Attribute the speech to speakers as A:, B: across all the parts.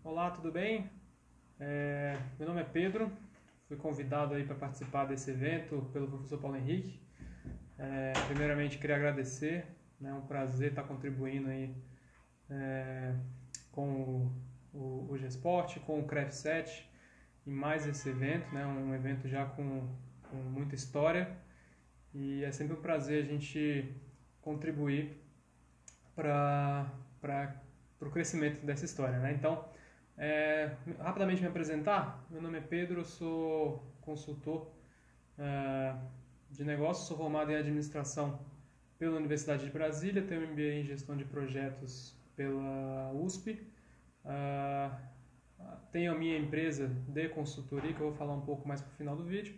A: Olá, tudo bem? Meu nome é Pedro, fui convidado aí para participar desse evento pelo professor Paulo Henrique. Primeiramente, queria agradecer, né, é um prazer estar contribuindo aí com o Gesport, com o CREF7 em mais esse evento, né, um evento já com muita história, e é sempre um prazer a gente contribuir para o crescimento dessa história, né? Então, rapidamente me apresentar, meu nome é Pedro, eu sou consultor de negócios, sou formado em administração pela Universidade de Brasília, tenho um MBA em gestão de projetos pela USP, tenho a minha empresa de consultoria, que eu vou falar um pouco mais para o final do vídeo,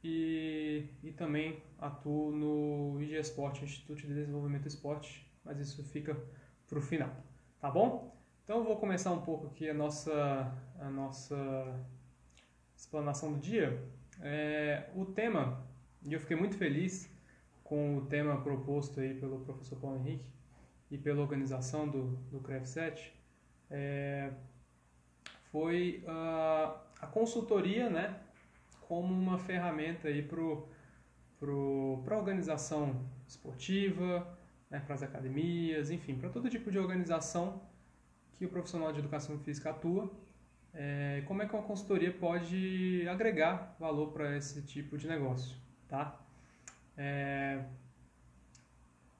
A: e também atuo no IG Esporte, Instituto de Desenvolvimento do Esporte, mas isso fica para o final, tá bom? Então eu vou começar um pouco aqui a nossa explanação do dia. O tema, e eu fiquei muito feliz com o tema proposto aí pelo professor Paulo Henrique e pela organização do CREF7, foi a consultoria, né, como uma ferramenta aí para a organização esportiva, né, para as academias, enfim, para todo tipo de organização que o profissional de educação física atua. Como é que uma consultoria pode agregar valor para esse tipo de negócio, tá?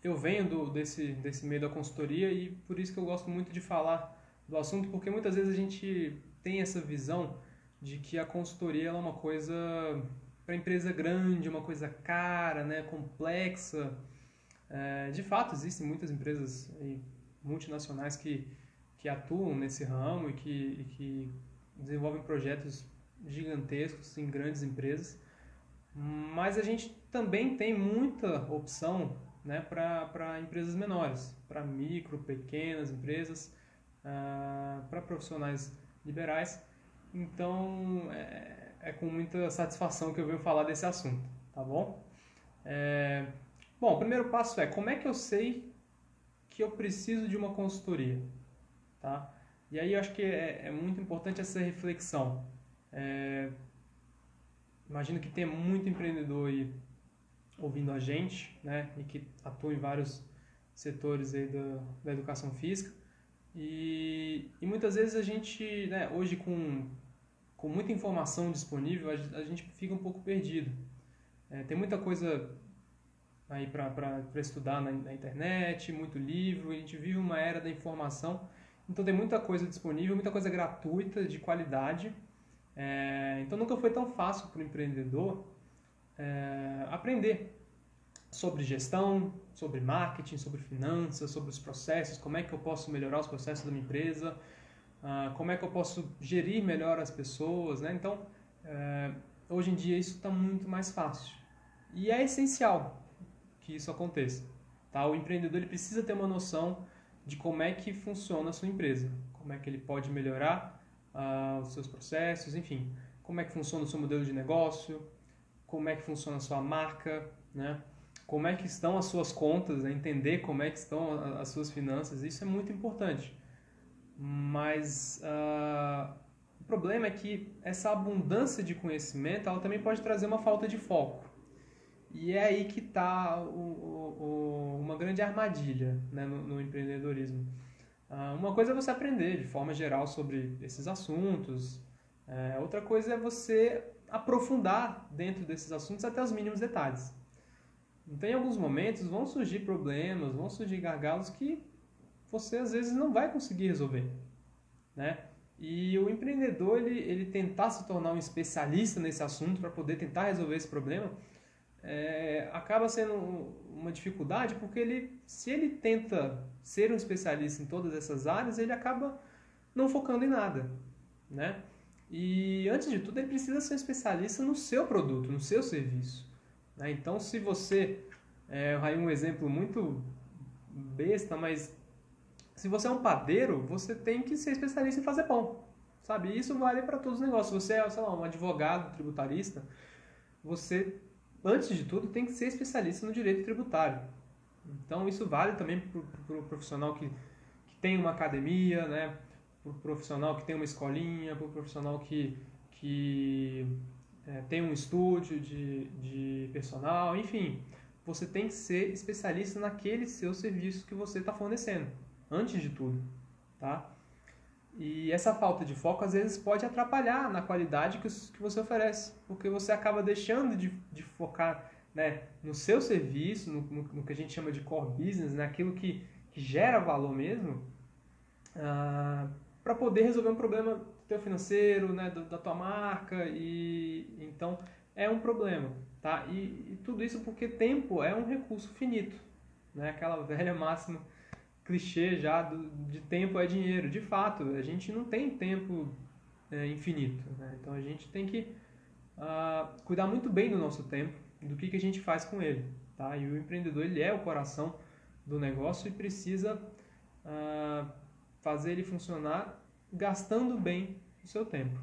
A: Eu venho desse meio da consultoria e por isso que eu gosto muito de falar do assunto, porque muitas vezes a gente tem essa visão de que a consultoria ela é uma coisa para empresa grande, uma coisa cara, né, complexa. De fato, existem muitas empresas multinacionais que atuam nesse ramo e que desenvolvem projetos gigantescos em grandes empresas, mas a gente também tem muita opção, né, para empresas menores, para micro, pequenas empresas, para profissionais liberais. Então é com muita satisfação que eu venho falar desse assunto, tá bom? Bom, o primeiro passo é como é que eu sei que eu preciso de uma consultoria, tá? E aí eu acho que é muito importante essa reflexão. Imagino que tem muito empreendedor aí ouvindo a gente, né, e que atua em vários setores aí da educação física. E muitas vezes a gente, né, hoje com muita informação disponível, a gente fica um pouco perdido. Tem muita coisa aí para estudar na internet, muito livro, a gente vive uma era da informação, então tem muita coisa disponível, muita coisa gratuita, de qualidade. Então nunca foi tão fácil para o empreendedor aprender sobre gestão, sobre marketing, sobre finanças, sobre os processos, como é que eu posso melhorar os processos da minha empresa, como é que eu posso gerir melhor as pessoas, né? Então, hoje em dia isso está muito mais fácil. E é essencial que isso aconteça, tá? O empreendedor ele precisa ter uma noção de como é que funciona a sua empresa, como é que ele pode melhorar os seus processos, enfim, como é que funciona o seu modelo de negócio, como é que funciona a sua marca, né? Como é que estão as suas contas, né? Entender como é que estão as suas finanças, isso é muito importante. Mas o problema é que essa abundância de conhecimento ela também pode trazer uma falta de foco. E é aí que está uma grande armadilha, né, no empreendedorismo. Uma coisa é você aprender de forma geral sobre esses assuntos, outra coisa é você aprofundar dentro desses assuntos até os mínimos detalhes. Então, em alguns momentos vão surgir problemas, vão surgir gargalos que você às vezes não vai conseguir resolver, né? E o empreendedor, ele tentar se tornar um especialista nesse assunto para poder tentar resolver esse problema, acaba sendo uma dificuldade, porque se ele tenta ser um especialista em todas essas áreas, ele acaba não focando em nada, né? E antes de tudo, ele precisa ser um especialista no seu produto, no seu serviço, né? Então, se você, aí um exemplo muito besta, mas se você é um padeiro, você tem que ser especialista em fazer pão, sabe? E isso vale para todos os negócios. Se você é, sei lá, um advogado tributarista, você, antes de tudo, tem que ser especialista no direito tributário. Então, isso vale também para o profissional que tem uma academia, né? Para o profissional que tem uma escolinha, para o profissional que tem um estúdio de personal, enfim. Você tem que ser especialista naquele seu serviço que você está fornecendo, antes de tudo, tá? E essa falta de foco, às vezes, pode atrapalhar na qualidade que você oferece, porque você acaba deixando de focar, né, no seu serviço, no que a gente chama de core business, né, aquilo que gera valor mesmo, para poder resolver um problema teu financeiro, né, da tua marca, e então é um problema, tá? E tudo isso porque tempo é um recurso finito, né? Aquela velha máxima clichê já de tempo é dinheiro. De fato, a gente não tem tempo infinito, né? Então a gente tem que cuidar muito bem do nosso tempo, do que a gente faz com ele, tá? E o empreendedor, ele é o coração do negócio e precisa fazer ele funcionar gastando bem o seu tempo,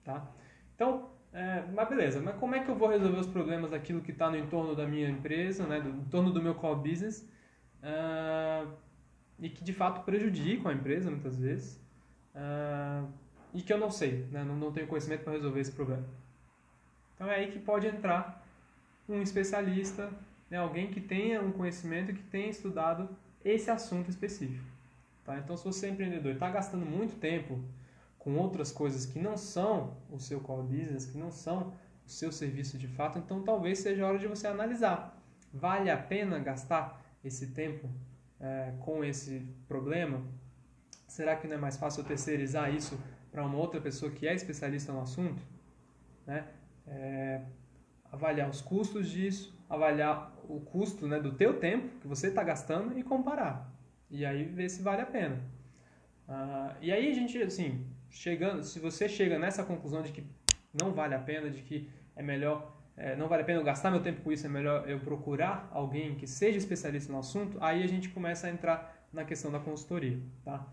A: tá? Então, mas beleza, mas como é que eu vou resolver os problemas daquilo que está no entorno da minha empresa, né, no entorno do meu core business, e que de fato prejudicam a empresa muitas vezes, e que eu não sei, né, não tenho conhecimento para resolver esse problema. Então é aí que pode entrar um especialista, né, alguém que tenha um conhecimento e que tenha estudado esse assunto específico. Tá? Então, se você é empreendedor e está gastando muito tempo com outras coisas que não são o seu core business, que não são o seu serviço de fato, então talvez seja a hora de você analisar. Vale a pena gastar esse tempo com esse problema? Será que não é mais fácil eu terceirizar isso para uma outra pessoa que é especialista no assunto? Né? Avaliar os custos disso, avaliar o custo, né, do teu tempo que você está gastando e comparar. E aí ver se vale a pena. E aí a gente, assim, se você chega nessa conclusão de que não vale a pena, de que é melhor, não vale a pena eu gastar meu tempo com isso, é melhor eu procurar alguém que seja especialista no assunto, aí a gente começa a entrar na questão da consultoria, tá?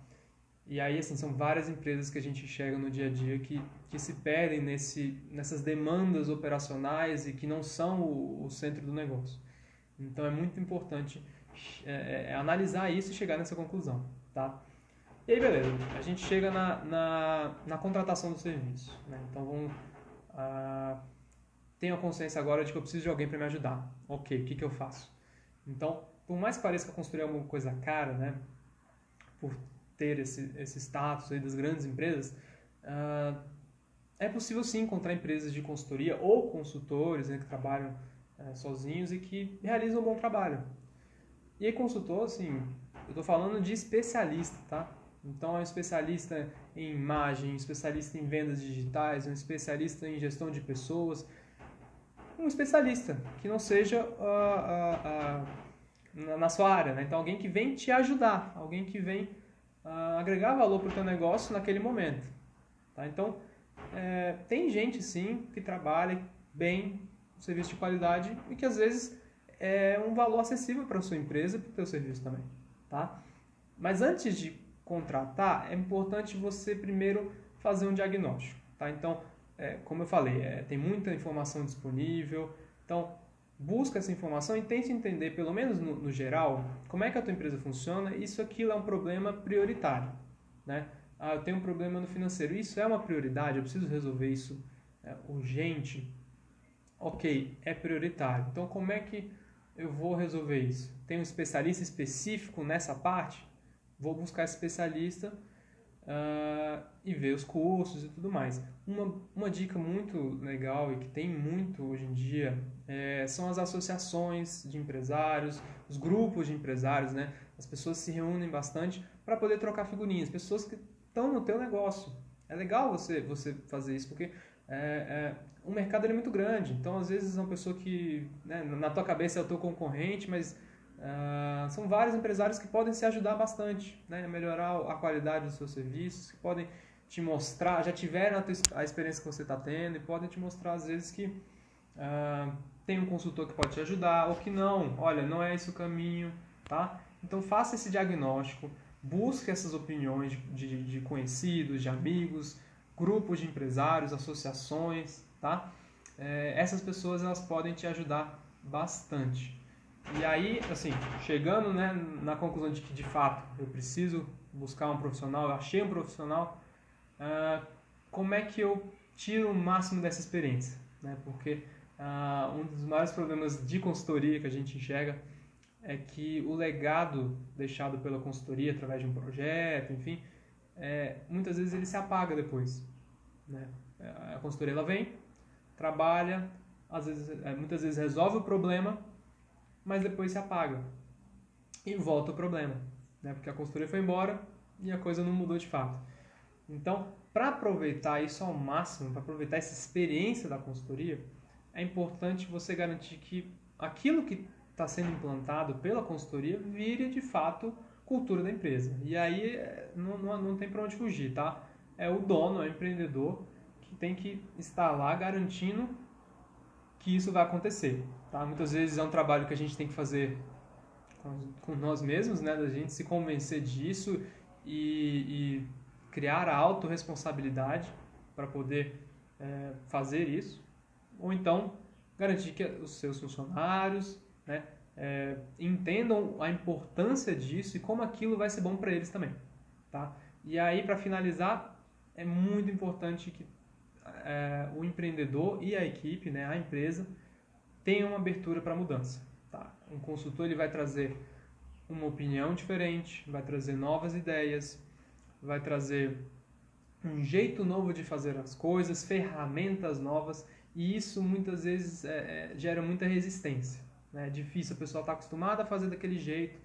A: E aí, assim, são várias empresas que a gente chega no dia a dia que se perdem nessas demandas operacionais e que não são o centro do negócio. Então, é muito importante analisar isso e chegar nessa conclusão, tá? E aí, beleza, a gente chega na contratação do serviço, né? Então, tenho a consciência agora de que eu preciso de alguém para me ajudar. Ok, o que eu faço? Então, por mais que pareça que a consultoria é uma coisa cara, né? Por ter esse status aí das grandes empresas, é possível sim encontrar empresas de consultoria ou consultores, né, que trabalham sozinhos e que realizam um bom trabalho. E aí, consultor, assim, eu estou falando de especialista, tá? Então, é um especialista em imagem, um especialista em vendas digitais, um especialista em gestão de pessoas, um especialista que não seja na sua área, né? Então, alguém que vem te ajudar, alguém que vem agregar valor para o teu negócio naquele momento, tá? Então, tem gente, sim, que trabalha bem, um serviço de qualidade e que, às vezes, é um valor acessível para a sua empresa e para o teu serviço também, tá? Mas antes de contratar, é importante você primeiro fazer um diagnóstico, tá? Então, como eu falei, tem muita informação disponível, então busca essa informação e tente entender, pelo menos no geral, como é que a tua empresa funciona. Isso aquilo é um problema prioritário, né? Eu tenho um problema no financeiro, isso é uma prioridade, eu preciso resolver isso urgente. Ok, é prioritário. Então, como é que eu vou resolver isso? Tem um especialista específico nessa parte? Vou buscar esse especialista e ver os custos e tudo mais. Uma dica muito legal e que tem muito hoje em dia são as associações de empresários, os grupos de empresários, né? As pessoas se reúnem bastante para poder trocar figurinhas, pessoas que estão no teu negócio. É legal você fazer isso, porque o mercado é muito grande, então às vezes é uma pessoa que, né, na tua cabeça é o teu concorrente, mas são vários empresários que podem se ajudar bastante, né, a melhorar a qualidade dos seus serviços, que podem te mostrar, já tiveram a experiência que você está tendo e podem te mostrar às vezes que tem um consultor que pode te ajudar ou que não, olha, não é esse o caminho, tá? Então faça esse diagnóstico, busque essas opiniões de conhecidos, de amigos, grupos de empresários, associações, tá? Essas pessoas elas podem te ajudar bastante. E aí, assim, chegando, né, na conclusão de que de fato eu preciso buscar um profissional, eu achei um profissional, como é que eu tiro o máximo dessa experiência, né? Porque um dos maiores problemas de consultoria que a gente enxerga é que o legado deixado pela consultoria através de um projeto, enfim, muitas vezes ele se apaga depois, né? A consultoria ela vem, trabalha, muitas vezes resolve o problema, mas depois se apaga e volta o problema, né? Porque a consultoria foi embora e a coisa não mudou de fato. Então, para aproveitar isso ao máximo, para aproveitar essa experiência da consultoria, é importante você garantir que aquilo que está sendo implantado pela consultoria vire de fato cultura da empresa. E aí não tem para onde fugir, tá? É o dono, é o empreendedor que tem que estar lá garantindo que isso vai acontecer, tá? Muitas vezes é um trabalho que a gente tem que fazer com nós mesmos, né? Da gente se convencer disso e criar a autorresponsabilidade para poder fazer isso, ou então garantir que os seus funcionários, né, entendam a importância disso e como aquilo vai ser bom para eles também, tá? E aí, para finalizar, é muito importante que o empreendedor e a equipe, né, a empresa, tenham uma abertura para mudança, tá? Um consultor ele vai trazer uma opinião diferente, vai trazer novas ideias, vai trazer um jeito novo de fazer as coisas, ferramentas novas, e isso muitas vezes gera muita resistência, né? É difícil, a pessoa está acostumada a fazer daquele jeito.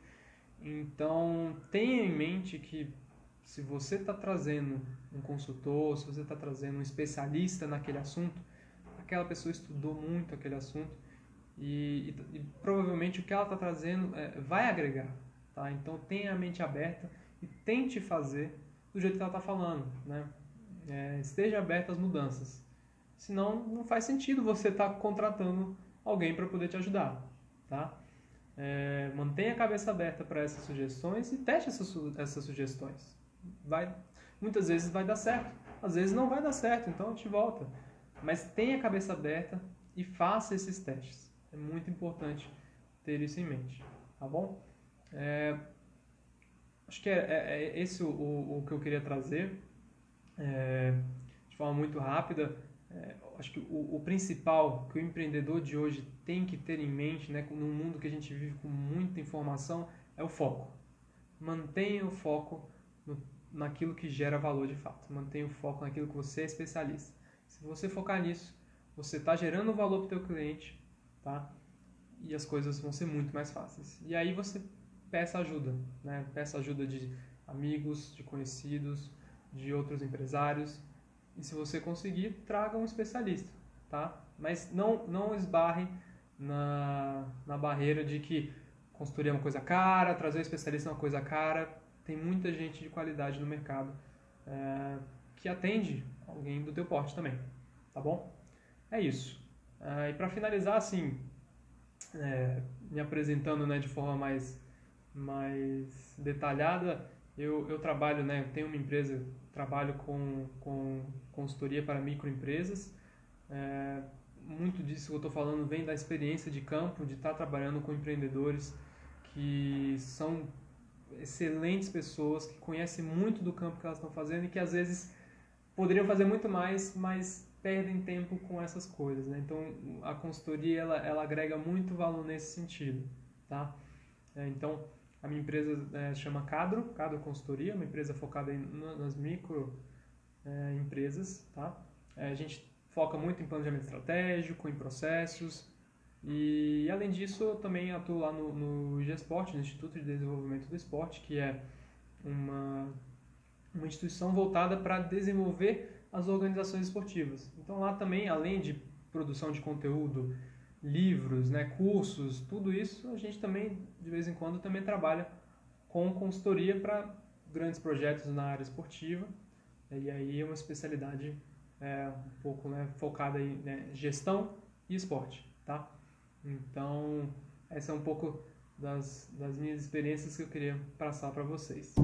A: Então tenha em mente que se você está trazendo um consultor, se você está trazendo um especialista naquele assunto, aquela pessoa estudou muito aquele assunto e provavelmente o que ela está trazendo vai agregar, tá? Então tenha a mente aberta e tente fazer do jeito que ela está falando, né? Esteja aberto às mudanças. Senão, não faz sentido você estar contratando alguém para poder te ajudar, tá? Mantenha a cabeça aberta para essas sugestões e teste essas sugestões. Muitas vezes vai dar certo, às vezes não vai dar certo, então a gente volta. Mas tenha a cabeça aberta e faça esses testes. É muito importante ter isso em mente, tá bom? Acho que é esse o que eu queria trazer. De forma muito rápida, acho que o principal que o empreendedor de hoje tem que ter em mente, né, num mundo que a gente vive com muita informação, é o foco. Mantenha o foco naquilo que gera valor de fato. Mantenha o foco naquilo que você é especialista. Se você focar nisso, você está gerando valor para o teu cliente, tá? E as coisas vão ser muito mais fáceis. E aí você peça ajuda, né? Peça ajuda de amigos, de conhecidos, de outros empresários, e se você conseguir, traga um especialista, tá? Mas não esbarre na barreira de que consultoria é uma coisa cara, trazer um especialista é uma coisa cara. Tem muita gente de qualidade no mercado que atende alguém do teu porte também, tá bom? É isso. E para finalizar, assim, me apresentando, né, de forma mais detalhada, eu trabalho, né, eu tenho uma empresa, trabalho com consultoria para microempresas. Muito disso que eu estou falando vem da experiência de campo, de estar trabalhando com empreendedores que são excelentes pessoas, que conhecem muito do campo que elas estão fazendo e que às vezes poderiam fazer muito mais, mas perdem tempo com essas coisas, né? Então a consultoria ela agrega muito valor nesse sentido, tá? Então a minha empresa se chama Cadro Consultoria, uma empresa focada nas micro empresas, tá? A gente foca muito em planejamento estratégico, em processos, e além disso eu também atuo lá no IGESPORT, no Instituto de Desenvolvimento do Esporte, que é uma instituição voltada para desenvolver as organizações esportivas. Então lá também, além de produção de conteúdo, livros, né, cursos, tudo isso, a gente também, de vez em quando, também trabalha com consultoria para grandes projetos na área esportiva. E aí é uma especialidade um pouco, né, focada em gestão e esporte, tá? Então, essa é um pouco das minhas experiências que eu queria passar para vocês.